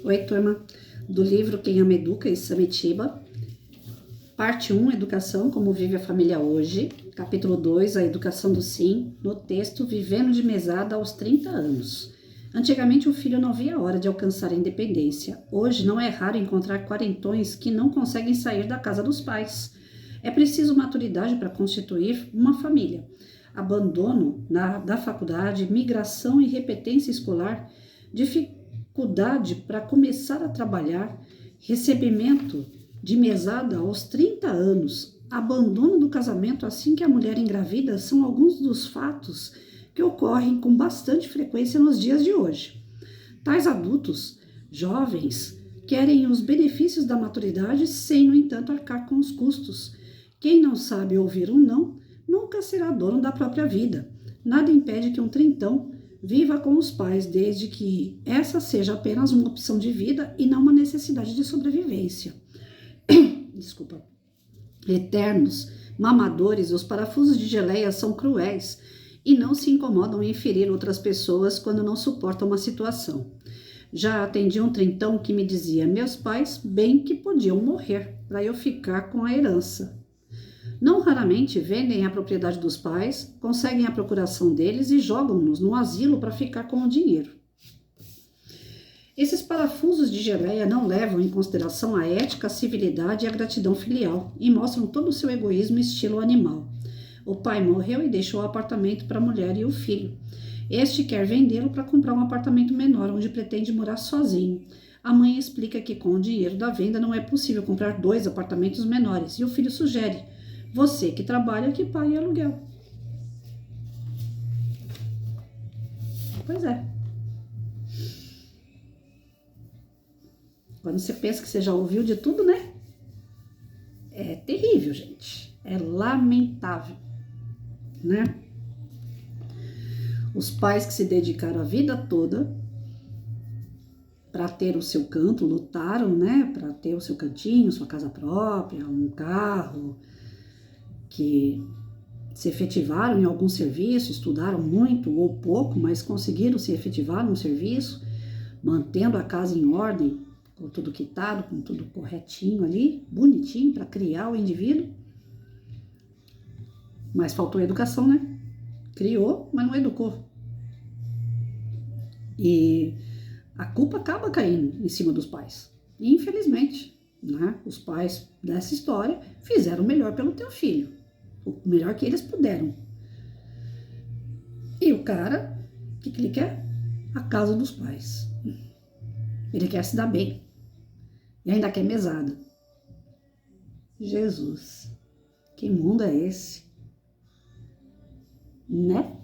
Oi, turma, do livro Quem Ama Educa, Samitiba, parte 1, Educação, como vive a família hoje, capítulo 2, a educação do sim, no texto Vivendo de Mesada aos 30 anos. Antigamente o filho não via a hora de alcançar a independência. Hoje não é raro encontrar quarentões que não conseguem sair da casa dos pais. É preciso maturidade para constituir uma família. Abandono da faculdade, migração e repetência escolar, dificuldade para começar a trabalhar, recebimento de mesada aos 30 anos, abandono do casamento assim que a mulher engravida são alguns dos fatos que ocorrem com bastante frequência nos dias de hoje. Tais adultos, jovens, querem os benefícios da maturidade sem, no entanto, arcar com os custos. Quem não sabe ouvir um não, nunca será dono da própria vida. Nada impede que um trintão viva com os pais, desde que essa seja apenas uma opção de vida e não uma necessidade de sobrevivência. Desculpa. Eternos, mamadores, os parafusos de geleia são cruéis e não se incomodam em ferir outras pessoas quando não suportam uma situação. Já atendi um trintão que me dizia: meus pais bem que podiam morrer para eu ficar com a herança. Não raramente vendem a propriedade dos pais, conseguem a procuração deles e jogam-nos no asilo para ficar com o dinheiro. Esses parafusos de geleia não levam em consideração a ética, a civilidade e a gratidão filial e mostram todo o seu egoísmo e estilo animal. O pai morreu e deixou o apartamento para a mulher e o filho. Este quer vendê-lo para comprar um apartamento menor, onde pretende morar sozinho. A mãe explica que com o dinheiro da venda não é possível comprar 2 apartamentos menores e o filho sugere: você que trabalha que pague aluguel. Pois é. Quando você pensa que você já ouviu de tudo, né? É terrível, gente. É lamentável, né? Os pais que se dedicaram a vida toda para ter o seu canto, lutaram, né? Para ter o seu cantinho, sua casa própria, um carro, que se efetivaram em algum serviço, estudaram muito ou pouco, mas conseguiram se efetivar num serviço, mantendo a casa em ordem, com tudo quitado, com tudo corretinho ali, bonitinho, para criar o indivíduo. Mas faltou educação, né? Criou, mas não educou. E a culpa acaba caindo em cima dos pais. Infelizmente, né? Os pais dessa história fizeram o melhor pelo teu filho. O melhor que eles puderam. E o cara, o que ele quer? A casa dos pais. Ele quer se dar bem. E ainda quer mesada. Jesus, que mundo é esse? Né?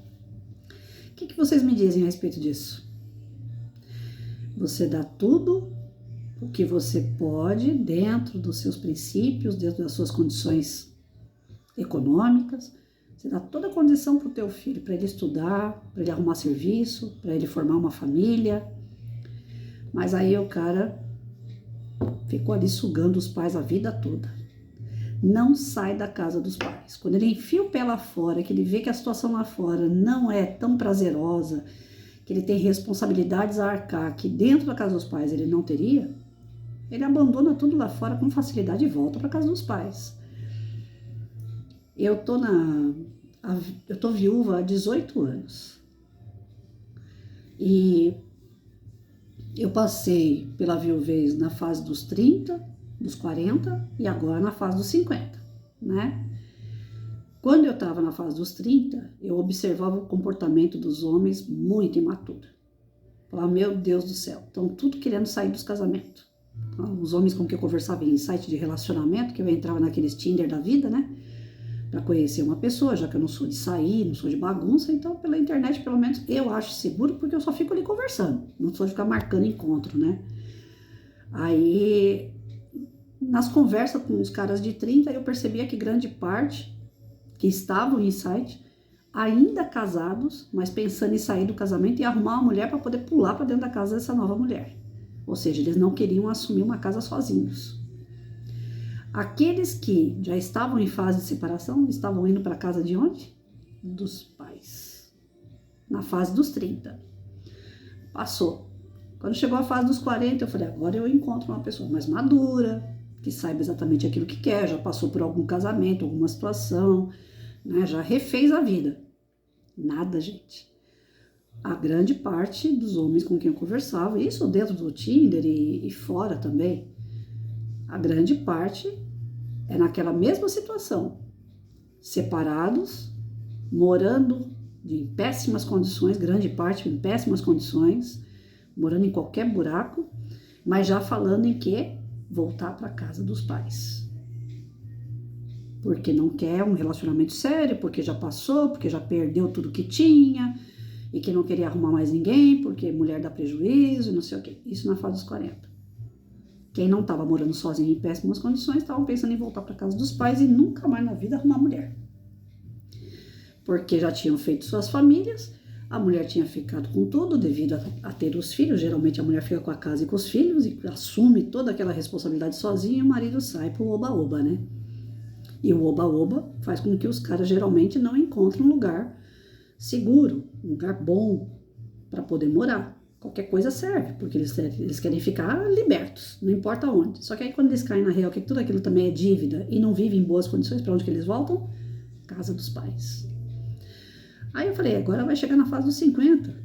O que vocês me dizem a respeito disso? Você dá tudo o que você pode dentro dos seus princípios, dentro das suas condições econômicas. Você dá toda a condição para o teu filho, para ele estudar, para ele arrumar serviço, para ele formar uma família. Mas aí o cara ficou ali sugando os pais a vida toda. Não sai da casa dos pais. Quando ele enfia o pé lá fora, que ele vê que a situação lá fora não é tão prazerosa, que ele tem responsabilidades a arcar, que dentro da casa dos pais ele não teria, ele abandona tudo lá fora com facilidade e volta para a casa dos pais. Eu tô viúva há 18 anos. E eu passei pela viuvez na fase dos 30, dos 40 e agora na fase dos 50, né? Quando eu estava na fase dos 30, eu observava o comportamento dos homens muito imaturo. Falava, meu Deus do céu, estão tudo querendo sair dos casamentos. Os homens com que eu conversava em site de relacionamento, que eu entrava naqueles Tinder da vida, né? Para conhecer uma pessoa, já que eu não sou de sair, não sou de bagunça, então pela internet, pelo menos, eu acho seguro, porque eu só fico ali conversando, não sou de ficar marcando encontro, né? Aí, nas conversas com os caras de 30, eu percebia que grande parte que estavam em site, ainda casados, mas pensando em sair do casamento e arrumar uma mulher para poder pular para dentro da casa dessa nova mulher. Ou seja, eles não queriam assumir uma casa sozinhos. Aqueles que já estavam em fase de separação, estavam indo para casa de onde? Dos pais. Na fase dos 30. Passou Quando chegou a fase dos 40, eu falei, agora eu encontro uma pessoa mais madura, que saiba exatamente aquilo que quer, já passou por algum casamento, alguma situação, né? Já refez a vida. Nada, gente. A grande parte dos homens com quem eu conversava, isso dentro do Tinder e fora também, a grande parte é naquela mesma situação, separados, morando em péssimas condições, grande parte em péssimas condições, morando em qualquer buraco, mas já falando em que voltar para casa dos pais. Porque não quer um relacionamento sério, porque já passou, porque já perdeu tudo que tinha, e que não queria arrumar mais ninguém, porque mulher dá prejuízo, não sei o quê. Isso na fase dos 40. Quem não estava morando sozinho em péssimas condições, estavam pensando em voltar para casa dos pais e nunca mais na vida arrumar mulher. Porque já tinham feito suas famílias, a mulher tinha ficado com tudo devido a ter os filhos. Geralmente a mulher fica com a casa e com os filhos e assume toda aquela responsabilidade sozinha e o marido sai pro oba-oba, né? E o oba-oba faz com que os caras geralmente não encontrem um lugar seguro, um lugar bom para poder morar. Qualquer coisa serve, porque eles querem ficar libertos, não importa onde. Só que aí quando eles caem na real que tudo aquilo também é dívida e não vivem em boas condições, para onde que eles voltam? Casa dos pais. Aí eu falei, agora vai chegar na fase dos 50.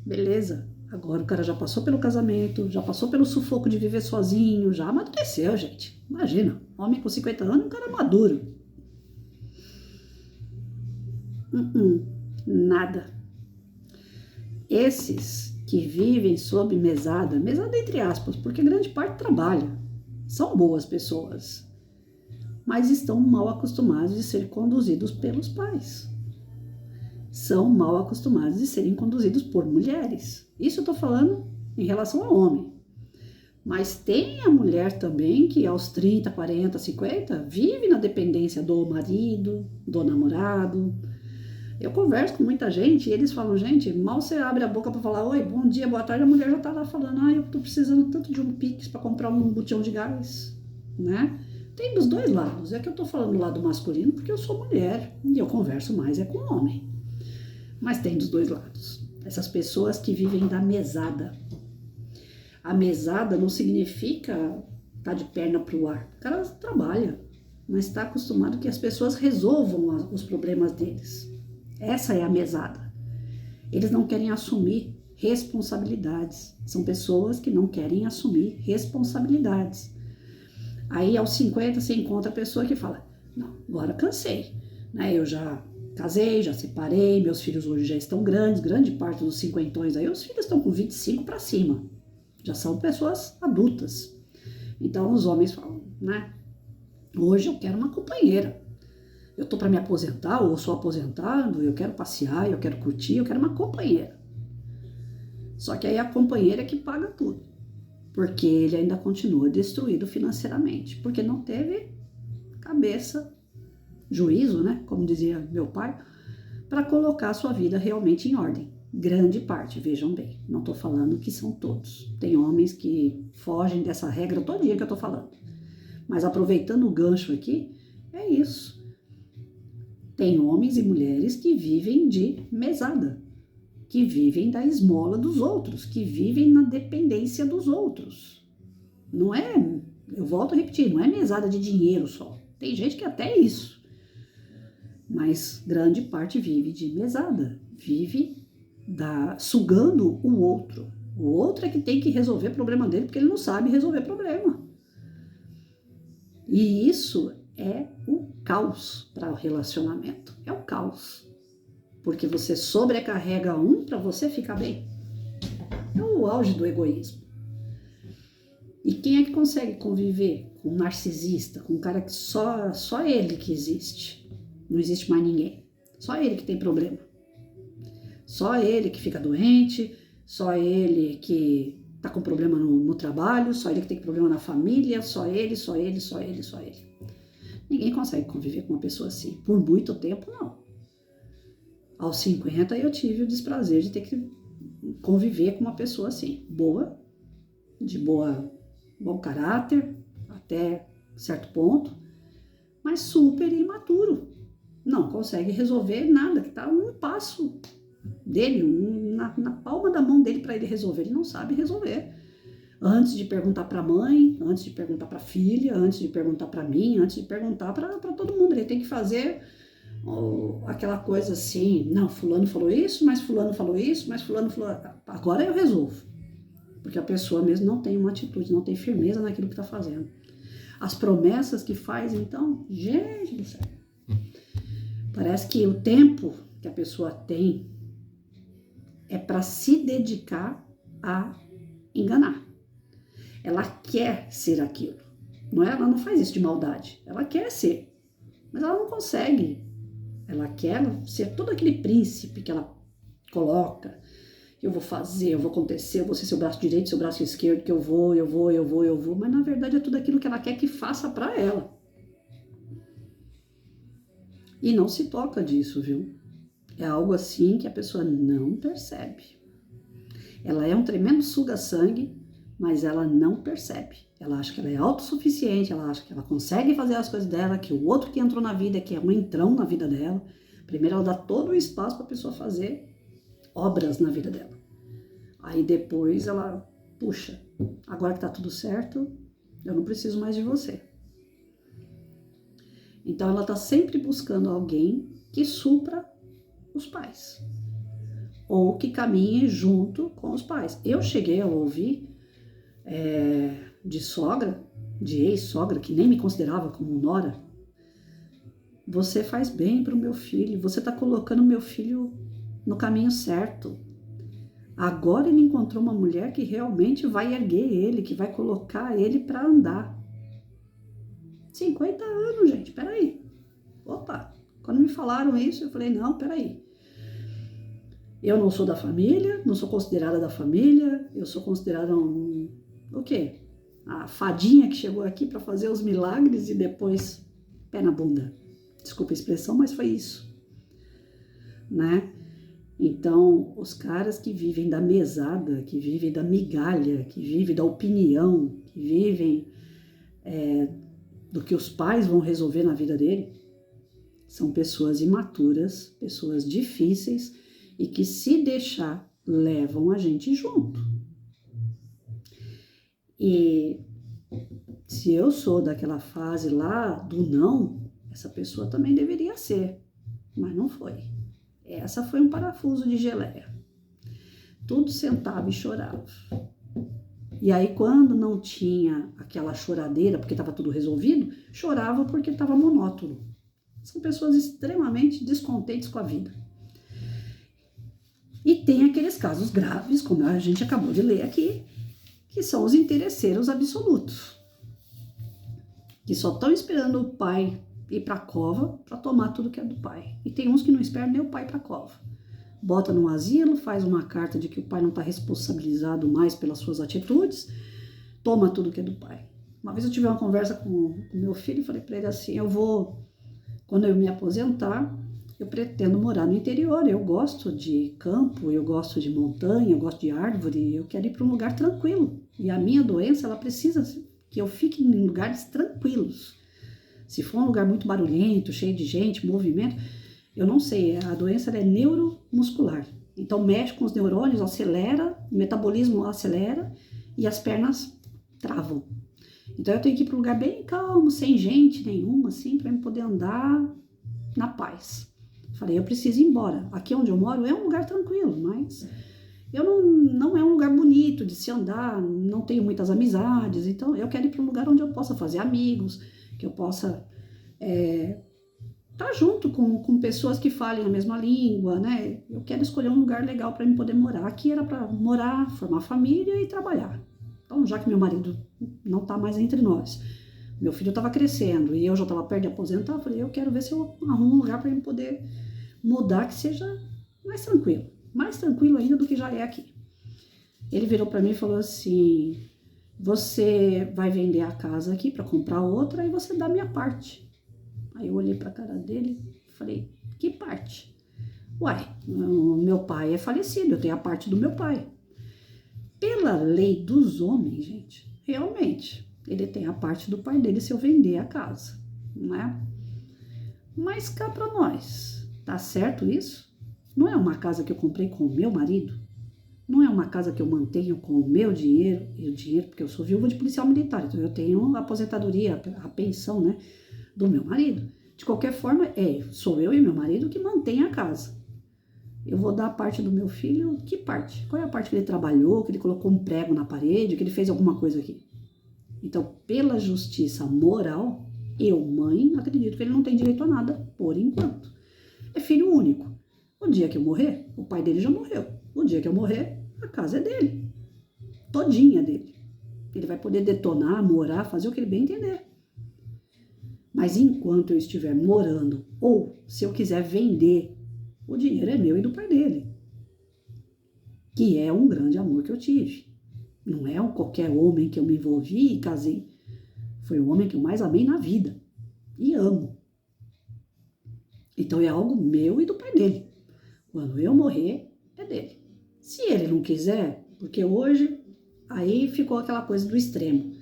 Beleza, agora o cara já passou pelo casamento, já passou pelo sufoco de viver sozinho, já amadureceu, gente. Imagina, homem com 50 anos, um cara maduro. Nada. Esses que vivem sob mesada entre aspas, porque grande parte trabalha, são boas pessoas, mas estão mal acostumados de ser conduzidos pelos pais. São mal acostumados de serem conduzidos por mulheres. Isso eu tô falando em relação ao homem. Mas tem a mulher também que aos 30, 40, 50 vive na dependência do marido, do namorado. Eu converso com muita gente e eles falam, gente, mal você abre a boca para falar, oi, bom dia, boa tarde, a mulher já tá lá falando, eu tô precisando tanto de um Pix para comprar um botijão de gás, né? Tem dos dois lados, é que eu tô falando do lado masculino porque eu sou mulher e eu converso mais com homem. Mas tem dos dois lados. Essas pessoas que vivem da mesada. A mesada não significa estar de perna pro ar. O cara trabalha, mas está acostumado que as pessoas resolvam os problemas deles. Essa é a mesada. Eles não querem assumir responsabilidades. São pessoas que não querem assumir responsabilidades. Aí aos 50 você encontra a pessoa que fala, não, agora cansei, né? Eu já casei, já separei, meus filhos hoje já estão grandes, grande parte dos cinquentões aí, os filhos estão com 25 para cima, já são pessoas adultas. Então os homens falam, né? Hoje eu quero uma companheira. Eu tô para me aposentar, ou sou aposentado, eu quero passear, eu quero curtir, eu quero uma companheira. Só que aí a companheira é que paga tudo, porque ele ainda continua destruído financeiramente, porque não teve cabeça, juízo, né, como dizia meu pai, para colocar a sua vida realmente em ordem. Grande parte, vejam bem, não tô falando que são todos. Tem homens que fogem dessa regra todo dia que eu tô falando. Mas aproveitando o gancho aqui, é isso. Tem homens e mulheres que vivem de mesada, que vivem da esmola dos outros, que vivem na dependência dos outros. Não é, eu volto a repetir, não é mesada de dinheiro só. Tem gente que até é isso. Mas grande parte vive de mesada, vive sugando o outro. O outro é que tem que resolver o problema dele, porque ele não sabe resolver problema. E isso é o caos para o relacionamento. É o caos. Porque você sobrecarrega um para você ficar bem. É o auge do egoísmo. E quem é que consegue conviver com um narcisista, com um cara que só ele que existe? Não existe mais ninguém. Só ele que tem problema. Só ele que fica doente, só ele que tá com problema no trabalho, só ele que tem problema na família, só ele. Ninguém consegue conviver com uma pessoa assim. Por muito tempo, não. Aos 50 eu tive o desprazer de ter que conviver com uma pessoa assim. Boa, de bom caráter, até certo ponto, mas super imaturo. Não consegue resolver nada, que tá um passo dele, na palma da mão dele para ele resolver. Ele não sabe resolver. Antes de perguntar para a mãe, antes de perguntar para a filha, antes de perguntar para mim, antes de perguntar para todo mundo. Ele tem que fazer aquela coisa assim, não, fulano falou isso, mas fulano falou isso, mas fulano falou... Agora eu resolvo. Porque a pessoa mesmo não tem uma atitude, não tem firmeza naquilo que está fazendo. As promessas que faz, então, gente do céu. Parece que o tempo que a pessoa tem é para se dedicar a enganar. Ela quer ser aquilo. Não é? Ela não faz isso de maldade. Ela quer ser, mas ela não consegue. Ela quer ser todo aquele príncipe que ela coloca. Eu vou fazer, eu vou acontecer, eu vou ser seu braço direito, seu braço esquerdo, que eu vou. Mas na verdade é tudo aquilo que ela quer que faça para ela. E não se toca disso, viu? É algo assim que a pessoa não percebe. Ela é um tremendo suga-sangue, mas ela não percebe. Ela acha que ela é autossuficiente, ela acha que ela consegue fazer as coisas dela, que o outro que entrou na vida, que é um entrão na vida dela. Primeiro ela dá todo o espaço para a pessoa fazer obras na vida dela. Aí depois ela, puxa, agora que tá tudo certo, eu não preciso mais de você. Então ela tá sempre buscando alguém que supra os pais. Ou que caminhe junto com os pais. Eu cheguei a ouvir de sogra, de ex-sogra, que nem me considerava como nora. Você faz bem pro meu filho, você tá colocando meu filho no caminho certo. Agora ele encontrou uma mulher que realmente vai erguer ele, que vai colocar ele para andar. 50 anos, gente, peraí. Opa, quando me falaram isso, eu falei, não, peraí. Eu não sou da família, não sou considerada da família, eu sou considerada o quê? A fadinha que chegou aqui para fazer os milagres e depois pé na bunda. Desculpa a expressão, mas foi isso, né? Então, os caras que vivem da mesada, que vivem da migalha, que vivem da opinião, que vivem do que os pais vão resolver na vida dele, são pessoas imaturas, pessoas difíceis e que, se deixar, levam a gente junto. E se eu sou daquela fase lá do não, essa pessoa também deveria ser, mas não foi. Essa foi um parafuso de geleia. Tudo sentava e chorava. E aí, quando não tinha aquela choradeira, porque estava tudo resolvido, chorava porque estava monótono. São pessoas extremamente descontentes com a vida. E tem aqueles casos graves, como a gente acabou de ler aqui, que são os interesseiros absolutos, que só estão esperando o pai ir para a cova para tomar tudo que é do pai. E tem uns que não esperam nem o pai para a cova. Bota num asilo, faz uma carta de que o pai não está responsabilizado mais pelas suas atitudes, toma tudo que é do pai. Uma vez eu tive uma conversa com o meu filho e falei para ele assim, quando eu me aposentar, eu pretendo morar no interior, eu gosto de campo, eu gosto de montanha, eu gosto de árvore, eu quero ir para um lugar tranquilo. E a minha doença, ela precisa que eu fique em lugares tranquilos. Se for um lugar muito barulhento, cheio de gente, movimento, eu não sei, a doença é neuromuscular. Então mexe com os neurônios, acelera, o metabolismo acelera e as pernas travam. Então eu tenho que ir para um lugar bem calmo, sem gente nenhuma, assim, para eu poder andar na paz. Falei, eu preciso ir embora. Aqui onde eu moro é um lugar tranquilo, mas não é um lugar bonito de se andar, não tenho muitas amizades, então eu quero ir para um lugar onde eu possa fazer amigos, que eu possa estar junto com pessoas que falem a mesma língua, né? Eu quero escolher um lugar legal para eu poder morar. Aqui era para morar, formar família e trabalhar. Então, já que meu marido não está mais entre nós, meu filho estava crescendo e eu já estava perto de aposentar, eu falei, eu quero ver se eu arrumo um lugar para eu poder mudar que seja mais tranquilo ainda do que já é aqui. Ele virou para mim e falou assim, você vai vender a casa aqui para comprar outra e você dá a minha parte. Aí eu olhei para a cara dele e falei, que parte? Uai, meu pai é falecido, eu tenho a parte do meu pai. Pela lei dos homens, gente, realmente, ele tem a parte do pai dele se eu vender a casa, não é? Mas cá para nós, tá certo isso? Não é uma casa que eu comprei com o meu marido? Não é uma casa que eu mantenho com o meu dinheiro, e o dinheiro, porque eu sou viúva de policial militar, então eu tenho a aposentadoria, a pensão, né, do meu marido. De qualquer forma, sou eu e meu marido que mantém a casa. Eu vou dar a parte do meu filho, que parte? Qual é a parte que ele trabalhou, que ele colocou um prego na parede, que ele fez alguma coisa aqui? Então, pela justiça moral, eu, mãe, acredito que ele não tem direito a nada, por enquanto. É filho único. O dia que eu morrer, o pai dele já morreu. O dia que eu morrer, a casa é dele. Todinha dele. Ele vai poder detonar, morar, fazer o que ele bem entender. Mas enquanto eu estiver morando, ou se eu quiser vender, o dinheiro é meu e do pai dele. Que é um grande amor que eu tive. Não é qualquer homem que eu me envolvi e casei. Foi o homem que eu mais amei na vida. E amo. Então é algo meu e do pai dele. Quando eu morrer, é dele. Se ele não quiser, porque hoje aí ficou aquela coisa do extremo.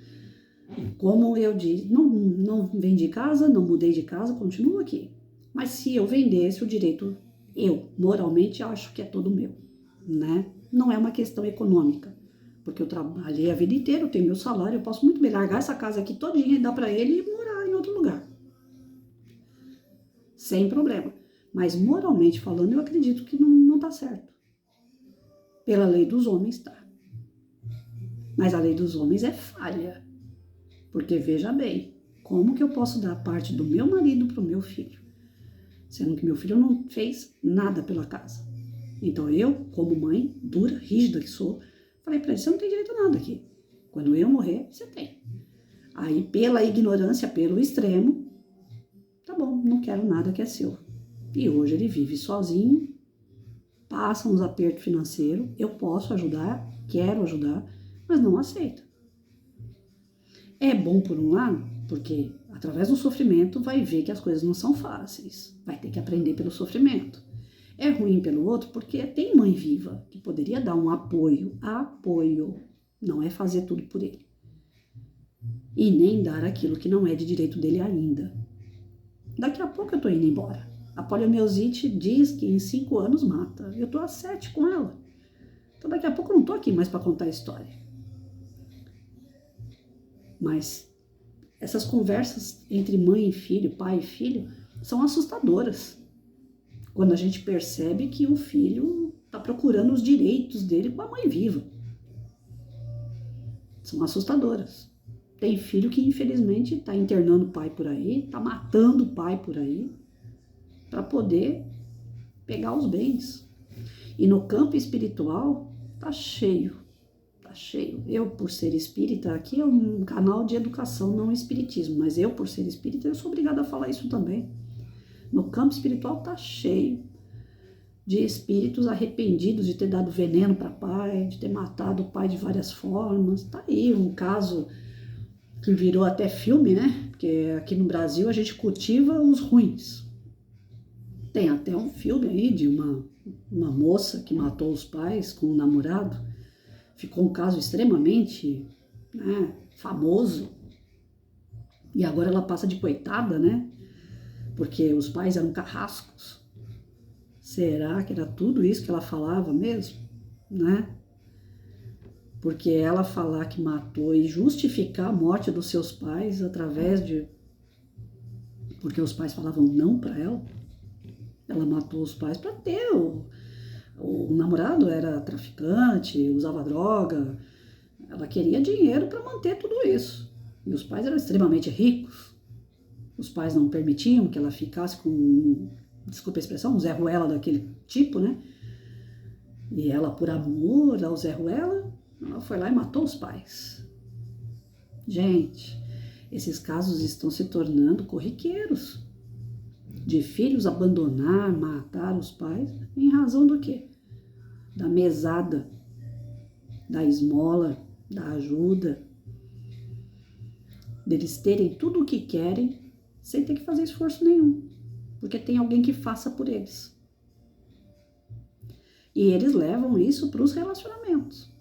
Como eu disse, não vendi casa, não mudei de casa, continuo aqui. Mas se eu vendesse o direito, eu moralmente acho que é todo meu, né? Não é uma questão econômica, porque eu trabalhei a vida inteira, eu tenho meu salário, eu posso muito bem largar essa casa aqui todinha e dar para ele e morar em outro lugar. Sem problema. Mas moralmente falando, eu acredito que não tá certo. Pela lei dos homens, tá. Mas a lei dos homens é falha. Porque veja bem, como que eu posso dar parte do meu marido para o meu filho? Sendo que meu filho não fez nada pela casa. Então eu, como mãe, dura, rígida que sou, falei para ele, você não tem direito a nada aqui. Quando eu morrer, você tem. Aí pela ignorância, pelo extremo, tá bom, não quero nada que é seu. E hoje ele vive sozinho, passa uns apertos financeiros, eu posso ajudar, quero ajudar, mas não aceito. É bom por um lado, porque através do sofrimento vai ver que as coisas não são fáceis, vai ter que aprender pelo sofrimento. É ruim pelo outro porque tem mãe viva que poderia dar um apoio, não é fazer tudo por ele. E nem dar aquilo que não é de direito dele ainda. Daqui a pouco eu tô indo embora. A poliomielite diz que em 5 anos mata. Eu tô há 7 com ela. Então daqui a pouco eu não tô aqui mais para contar a história. Mas essas conversas entre mãe e filho, pai e filho, são assustadoras. Quando a gente percebe que o filho está procurando os direitos dele com a mãe viva. São assustadoras. Tem filho que infelizmente está internando o pai por aí, está matando o pai por aí, para poder pegar os bens. E no campo espiritual tá cheio. Eu, por ser espírita, aqui é um canal de educação, não espiritismo, mas eu, por ser espírita, eu sou obrigada a falar isso também. No campo espiritual tá cheio de espíritos arrependidos de ter dado veneno para pai, de ter matado o pai de várias formas. Tá aí um caso que virou até filme, né? Porque aqui no Brasil a gente cultiva os ruins. Tem até um filme aí de uma moça que matou os pais com um namorado. Ficou um caso extremamente, né, famoso. E agora ela passa de coitada, né? Porque os pais eram carrascos. Será que era tudo isso que ela falava mesmo? Né? Porque ela falar que matou e justificar a morte dos seus pais através de... Porque os pais falavam não para ela. Ela matou os pais para ter... O namorado era traficante, usava droga. Ela queria dinheiro para manter tudo isso. E os pais eram extremamente ricos. Os pais não permitiam que ela ficasse com, desculpa a expressão, um Zé Ruela daquele tipo, né? E ela, por amor ao Zé Ruela, ela foi lá e matou os pais. Gente, esses casos estão se tornando corriqueiros. De filhos abandonar, matar os pais, em razão do quê? Da mesada, da esmola, da ajuda, deles terem tudo o que querem, sem ter que fazer esforço nenhum, porque tem alguém que faça por eles. E eles levam isso para os relacionamentos.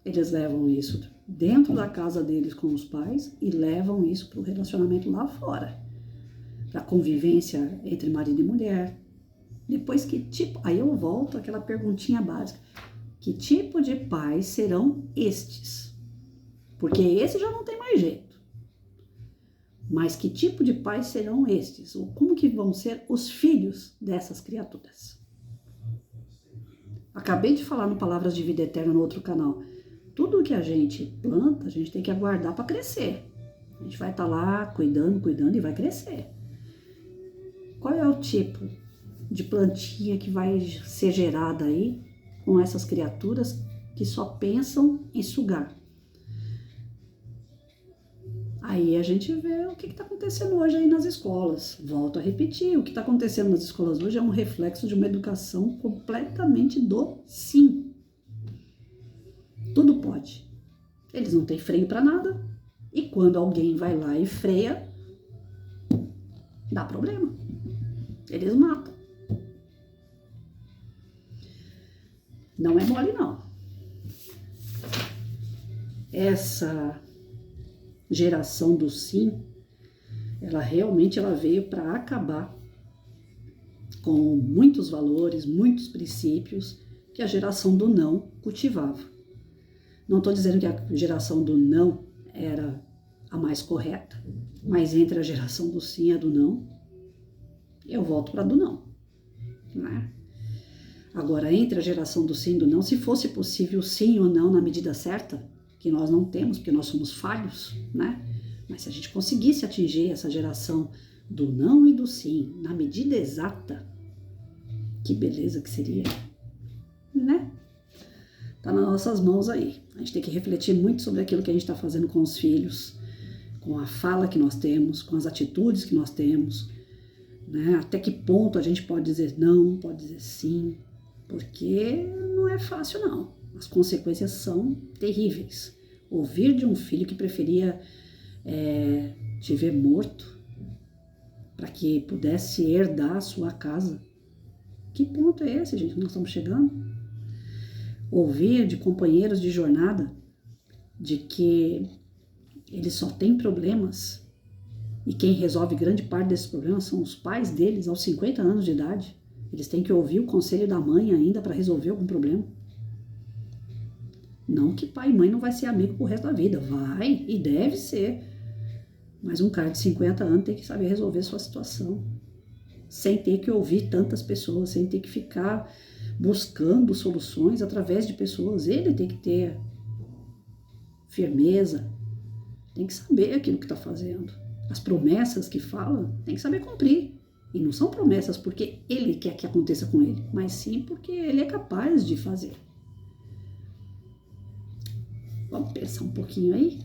Eles levam isso dentro da casa deles com os pais e levam isso para o relacionamento lá fora. Para a convivência entre marido e mulher. Depois que, tipo, aí eu volto àquela perguntinha básica. Que tipo de pais serão estes? Porque esse já não tem mais jeito. Mas que tipo de pais serão estes? Ou como que vão ser os filhos dessas criaturas? Acabei de falar no Palavras de Vida Eterna no outro canal. Tudo que a gente planta, a gente tem que aguardar para crescer. A gente vai estar lá cuidando e vai crescer. Qual é o tipo de plantinha que vai ser gerada aí com essas criaturas que só pensam em sugar? Aí a gente vê o que está acontecendo hoje aí nas escolas. Volto a repetir, o que está acontecendo nas escolas hoje é um reflexo de uma educação completamente do sim. Tudo pode. Eles não têm freio para nada. E quando alguém vai lá e freia, dá problema. Eles matam. Não é mole, não. Essa geração do sim, ela realmente veio para acabar com muitos valores, muitos princípios que a geração do não cultivava. Não estou dizendo que a geração do não era a mais correta, mas entre a geração do sim e a do não, eu volto para a do não, né? Agora, entre a geração do sim e do não, se fosse possível sim ou não na medida certa, que nós não temos, porque nós somos falhos, né? Mas se a gente conseguisse atingir essa geração do não e do sim na medida exata, que beleza que seria, né? Tá nas nossas mãos aí. A gente tem que refletir muito sobre aquilo que a gente está fazendo com os filhos, com a fala que nós temos, com as atitudes que nós temos, né? Até que ponto a gente pode dizer não, pode dizer sim, porque não é fácil não. As consequências são terríveis. Ouvir de um filho que preferia te ver morto para que pudesse herdar a sua casa. Que ponto é esse, gente, que nós estamos chegando? Ouvir de companheiros de jornada de que eles só têm problemas e quem resolve grande parte desses problemas são os pais deles aos 50 anos de idade. Eles têm que ouvir o conselho da mãe ainda para resolver algum problema. Não que pai e mãe não vai ser amigo pro resto da vida. Vai e deve ser. Mas um cara de 50 anos tem que saber resolver sua situação. Sem ter que ouvir tantas pessoas, sem ter que ficar buscando soluções através de pessoas. Ele tem que ter firmeza, tem que saber aquilo que está fazendo. As promessas que fala, tem que saber cumprir. E não são promessas porque ele quer que aconteça com ele, mas sim porque ele é capaz de fazer. Vamos pensar um pouquinho aí?